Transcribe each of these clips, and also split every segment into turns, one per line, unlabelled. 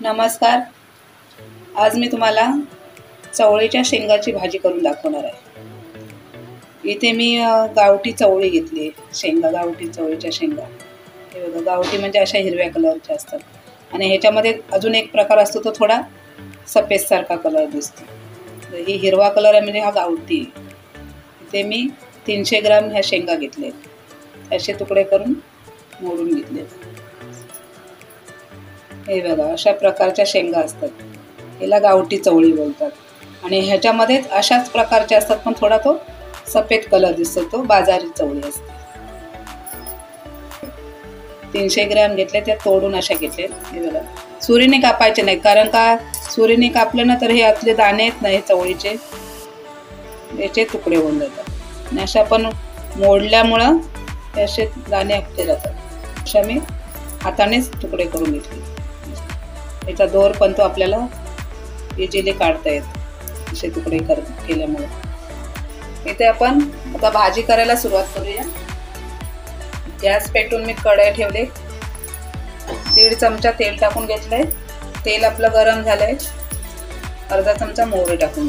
नमस्कार. आज मी तुम्हाला चवळीच्या शेंगाची भाजी करून दाखवणार आहे. इथे मी गावठी चवळी घेतली, शेंगा, गावठी चवळीच्या शेंगा. हे बघा, गावठी म्हणजे अशा हिरव्या कलरच्या असतात आणि ह्याच्यामध्ये अजून एक प्रकार असतो तो थोडा सफेदसारखा कलर दिसतो. ही हिरवा कलर आहे म्हणजे हा गावठी. इथे मी 300 ग्राम ह्या शेंगा घेतले, असे तुकडे करून मोडून घेतले. हे बघा, अशा प्रकारच्या शेंगा असतात, याला गावठी चवळी बोलतात. आणि ह्याच्यामध्येच अशाच प्रकारच्या असतात पण थोडा तो सफेद कलर दिसतो, तो बाजारी चवळी असते. 300 ग्रॅम घेतले, त्या तोडून अशा घेतले. हे बघा, सुरीने कापायचे नाही, कारण का सुरीने कापलं ना तर हे आतले दाणे आहेत ना, हे चवळीचे याचे तुकडे होऊन जातात. आणि अशा पण मोडल्यामुळं हे असे दाणे आपले जातात. अशा मी हातानेच तुकडे करून घेतले. याचा दोर पण तो आपल्याला इझिली काढता येतो असे तुकडे केल्यामुळे. इथे आपण आता भाजी करायला सुरुवात करूया. गॅस पेटून मी कढई ठेवले, 1.5 चमचा तेल टाकून घेतलंय. तेल आपलं गरम झालंय. अर्धा चमचा मोहरी टाकून,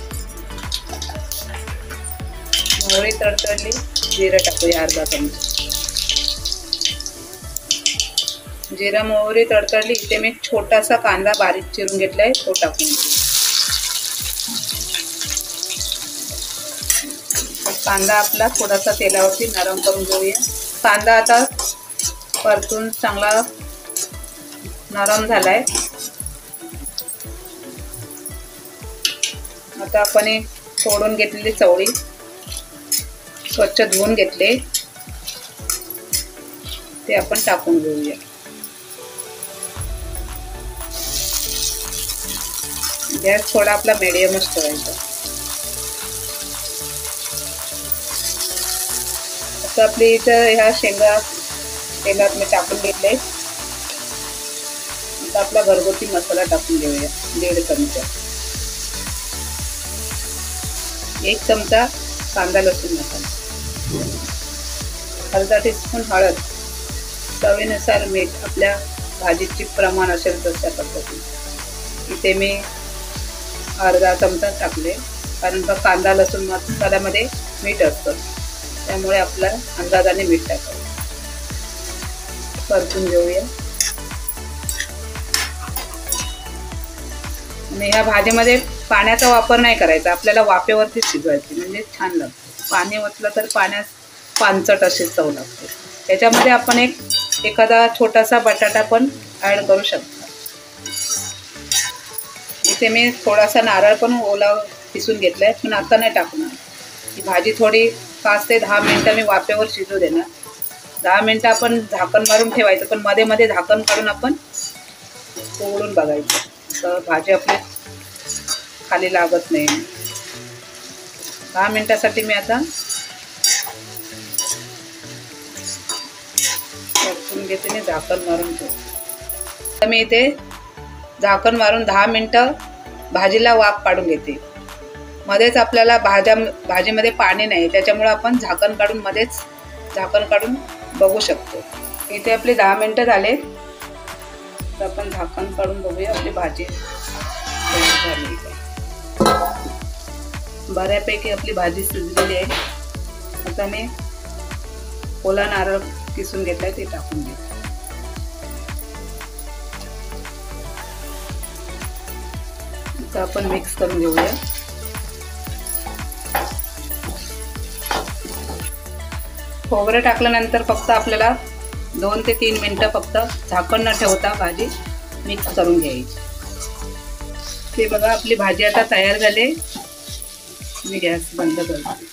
मोहरी तडतडली, जिरं टाकूया अर्धा चमचा. जिरा मोहरी तडतडली, इथे मी छोटासा कांदा बारीक चिरून घेतलाय, तो टाकून. कांदा आपला थोडासा तेलावरती नरम करून घेऊया. कांदा आता परतून चांगला नरम झालाय. आता आपण एक तोडून घेतलेली चवळी स्वच्छ धुवून घेतले, ते आपण टाकून घेऊया. गॅस थोडा आपला मीडियमच ठेवायचा. आता आपली इथं ह्या शेंगा तेलात मी टाकून घेतले. आता आपला घरगुती मसाला टाकून घेऊया. 1.5 चमचा, 1 चमचा कांदा लसूण मसाला, अर्धा टीस्पून हळद, चवीनुसार मीठ, आपल्या भाजीची प्रमाण असेल तशा पद्धतीने. इथे मी अर्धा चमचा टाकले, कारण का कांदा लसूण मसाल्यामध्ये मीठ असतं, त्यामुळे आपल्या अंदाजाने मीठ टाकावं. परतून घेऊया. आणि ह्या भाजीमध्ये पाण्याचा वापर नाही करायचा, आपल्याला वाफेवरती शिजवायची म्हणजे छान लागते. पाणी ओतलं तर पाण्यात पानचट अशी चव लागते. त्याच्यामध्ये आपण एखादा छोटासा बटाटा पण ॲड करू शकतो. इथे मी थोडासा नारळ पण ओला किसून घेतलाय, पण आता नाही टाकणार. ही भाजी थोडी 5 ते 10 मिनटं मी वाफेवर शिजू देणार. 10 मिनटं आपण झाकण मारून ठेवायचं, पण मध्ये मध्ये झाकण काढून आपण उघडून बघायचं, तर भाजी आपली खाली लागत नाही. 10 मिनटासाठी मी आता परतून घेते आणि झाकण मारून ठेवते. मी इथे झाकण मारून 10 मिनटं भाजीला वाफ काढून घेते. मध्येच आपल्याला भाजीमध्ये पाणी नाही, त्याच्यामुळे आपण झाकण काढून मध्येच झाकण काढून बघू शकतो. इथे आपले 10 मिनटं झाले, तर आपण झाकण काढून बघूया आपली भाजी झाली. बऱ्यापैकी आपली भाजी शिजलेली आहे. आता मी ओला नारळ किसून घेतलाय, ते टाकून घेते. आता आपण मिक्स करून घेऊया. खोबरं टाकल्यानंतर फक्त आपल्याला 2 ते 3 मिनटं फक्त झाकण न ठेवता भाजी मिक्स करून घ्यायची. ते बघा, आपली भाजी आता तयार झाली. मी गॅस बंद करते.